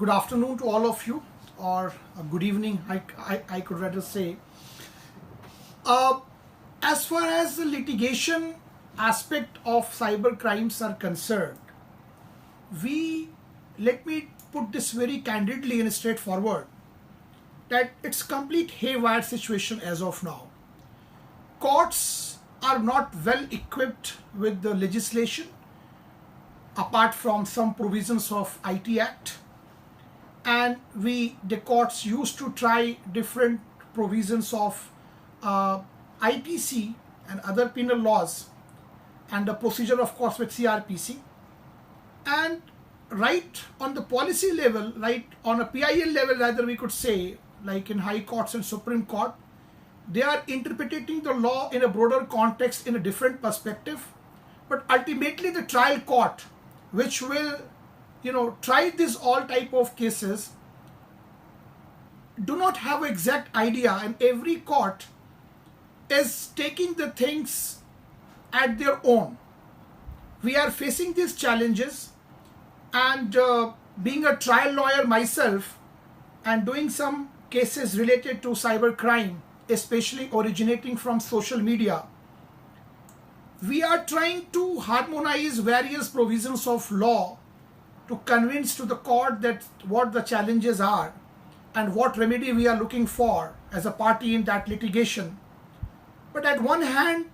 Good afternoon to all of you, or good evening, I could rather say. Uh, as far as the litigation aspect of cyber crimes are concerned, let me put this very candidly and straightforward that it's complete haywire situation as of now. Courts are not well equipped with the legislation apart from some provisions of IT Act, and the courts used to try different provisions of IPC and other penal laws and the procedure of course with CRPC, and right on the policy level, right on a PIL level rather, we could say, like in high courts and Supreme Court, they are interpreting the law in a broader context in a different perspective. But ultimately the trial court, which will try this all type of cases, do not have an exact idea, and every court is taking the things at their own. We are facing these challenges, and being a trial lawyer myself and doing some cases related to cyber crime, especially originating from social media, we are trying to harmonize various provisions of law to convince to the court that what the challenges are and what remedy we are looking for as a party in that litigation. But at one hand,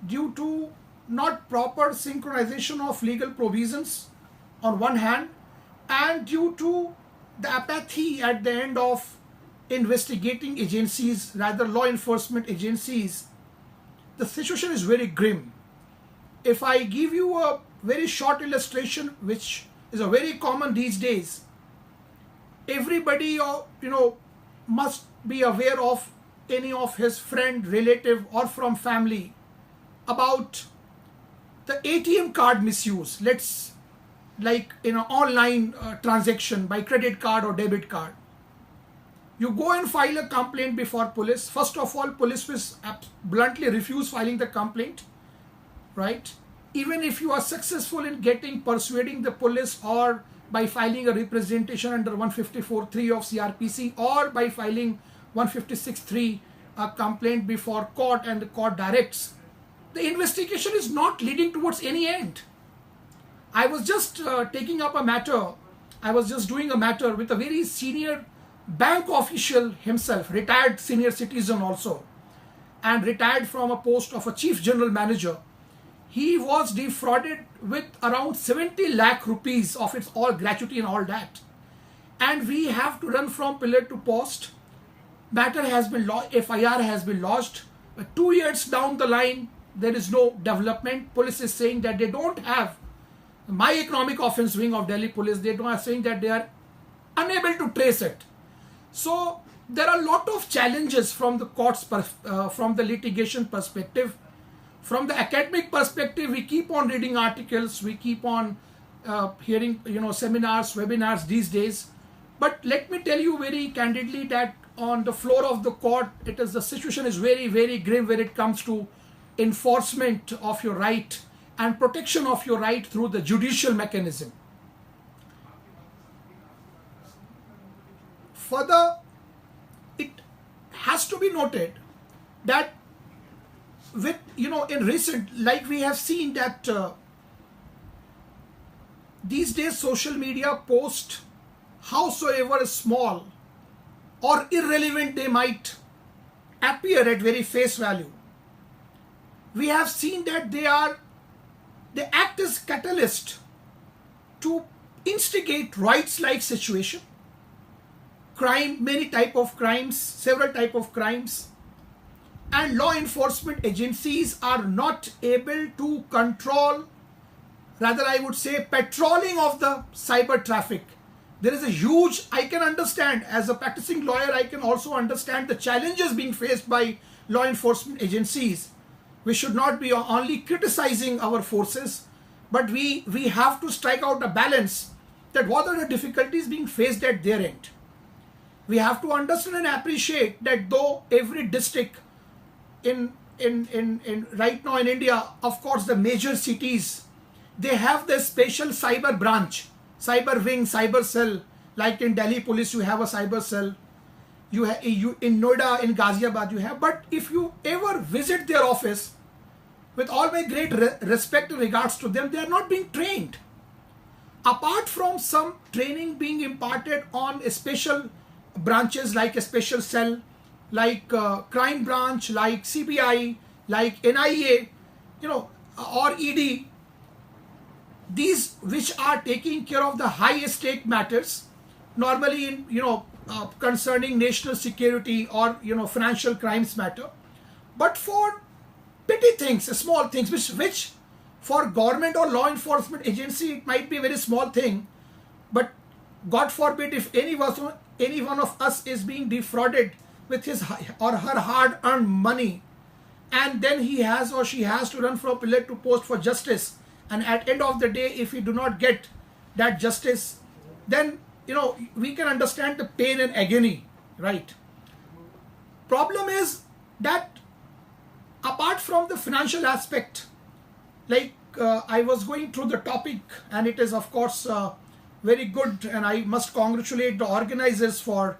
due to not proper synchronization of legal provisions on one hand, and due to the apathy at the end of investigating agencies, rather law enforcement agencies, the situation is very grim. If I give you a very short illustration, which is a very common these days, everybody must be aware of any of his friend, relative, or from family about the ATM card misuse. Let's, like in an online transaction by credit card or debit card. You go and file a complaint before police. First of all, police will bluntly refuse filing the complaint, right? Even if you are successful in persuading the police, or by filing a representation under 154(3) of CRPC, or by filing 156(3) a complaint before court and the court directs, the investigation is not leading towards any end. I was just taking up a matter. I was just doing a matter with a very senior bank official himself, retired senior citizen also, and retired from a post of a chief general manager. He was defrauded with around 70 lakh rupees of its all gratuity and all that. And we have to run from pillar to post. Matter has been FIR has been lodged. 2 years down the line, there is no development. Police is saying that they don't have, my economic offense wing of Delhi police, they are saying that they are unable to trace it. So there are a lot of challenges from the courts, from the litigation perspective. From the academic perspective, we keep on reading articles, we keep on hearing seminars, webinars these days. But let me tell you very candidly that on the floor of the court, the situation is very, very grim when it comes to enforcement of your right and protection of your right through the judicial mechanism. Further, it has to be noted that with in recent, like we have seen that these days social media post, howsoever small or irrelevant they might appear at very face value, we have seen that they act as catalyst to instigate rights-like situation, crime, many type of crimes, several type of crimes, and law enforcement agencies are not able to control, rather I would say, patrolling of the cyber traffic. There is a huge, I can understand, as a practicing lawyer, I can also understand the challenges being faced by law enforcement agencies. We should not be only criticizing our forces, but we have to strike out a balance that what are the difficulties being faced at their end. We have to understand and appreciate that though every district in right now in India, of course the major cities, they have the special cyber branch, cyber wing, cyber cell, Like in Delhi police, you have a cyber cell. You in Noida, in Ghaziabad, you have. But if you ever visit their office, with all my great respect and regards to them, they are not being trained. Apart from some training being imparted on special branches like a special cell, like crime branch, like CBI, like NIA, or ED, these which are taking care of the high stake matters, normally in concerning national security or financial crimes matter. But for petty things, small things, which for government or law enforcement agency it might be a very small thing, but God forbid if any one of us is being defrauded with his or her hard-earned money, and then he has or she has to run from pillar to post for justice, and at end of the day, if we do not get that justice, then we can understand the pain and agony, right? Problem is that apart from the financial aspect, like I was going through the topic, and it is of course very good, and I must congratulate the organizers for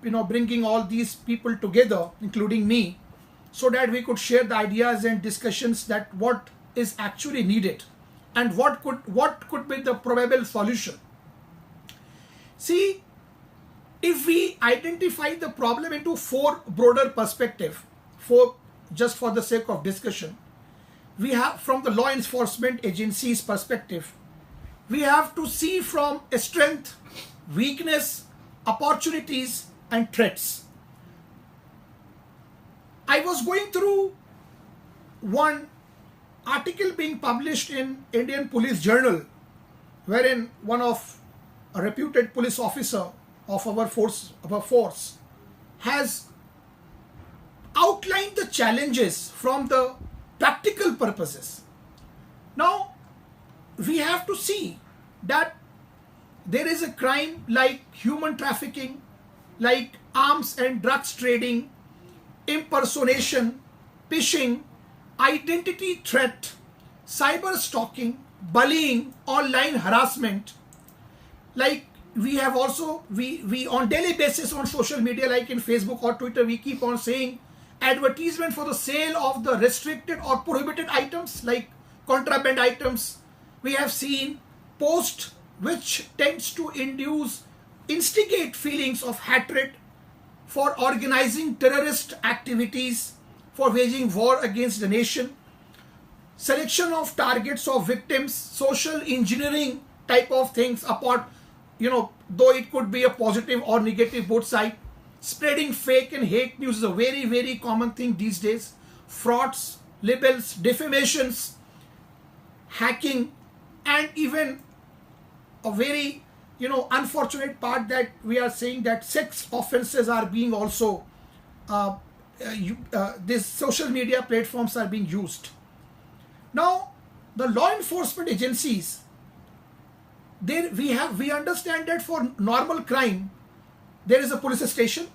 bringing all these people together, including me, so that we could share the ideas and discussions that what is actually needed and what could be the probable solution. See, if we identify the problem into four broader perspective, just for the sake of discussion, we have from the law enforcement agencies perspective, we have to see from a strength, weakness, opportunities and threats. I was going through one article being published in Indian Police Journal, wherein a reputed police officer of our force has outlined the challenges from the practical purposes. Now, we have to see that there is a crime like human trafficking, like arms and drugs trading, impersonation, phishing, identity threat, cyber stalking, bullying, online harassment. Like we have also, we on daily basis on social media, like in Facebook or Twitter, we keep on saying advertisement for the sale of the restricted or prohibited items like contraband items. We have seen posts which tends to instigate feelings of hatred, for organizing terrorist activities, for waging war against the nation, selection of targets of victims, social engineering type of things, apart, though it could be a positive or negative both sides. Spreading fake and hate news is a very, very common thing these days. Frauds, libels, defamations, hacking, and even a very unfortunate part that we are saying that sex offenses are being also these social media platforms are being used. Now, the law enforcement agencies, we understand that for normal crime, there is a police station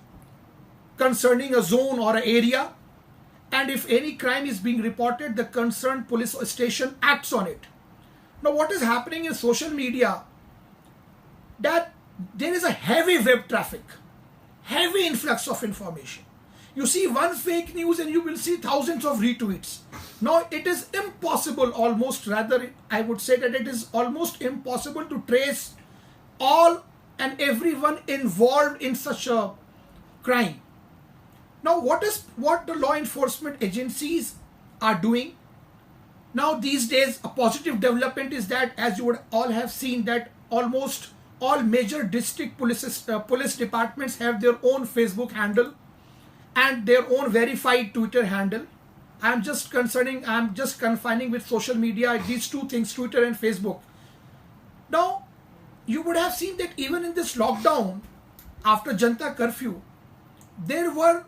concerning a zone or an area, and if any crime is being reported, the concerned police station acts on it. Now, what is happening in social media, that there is a heavy web traffic, heavy influx of information. You see one fake news and you will see thousands of retweets. Now it is impossible, almost, rather I would say that it is almost impossible to trace all and everyone involved in such a crime. Now what the law enforcement agencies are doing? Now these days a positive development is that, as you would all have seen, that almost all major district police departments have their own Facebook handle and their own verified Twitter handle. I'm just confining with social media, these two things, Twitter and Facebook. Now, you would have seen that even in this lockdown, after Janta curfew, there were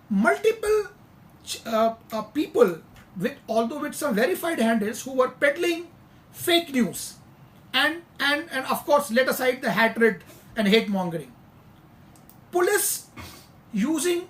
multiple people, although with some verified handles, who were peddling fake news. And of course, let aside the hatred and hate mongering. Police using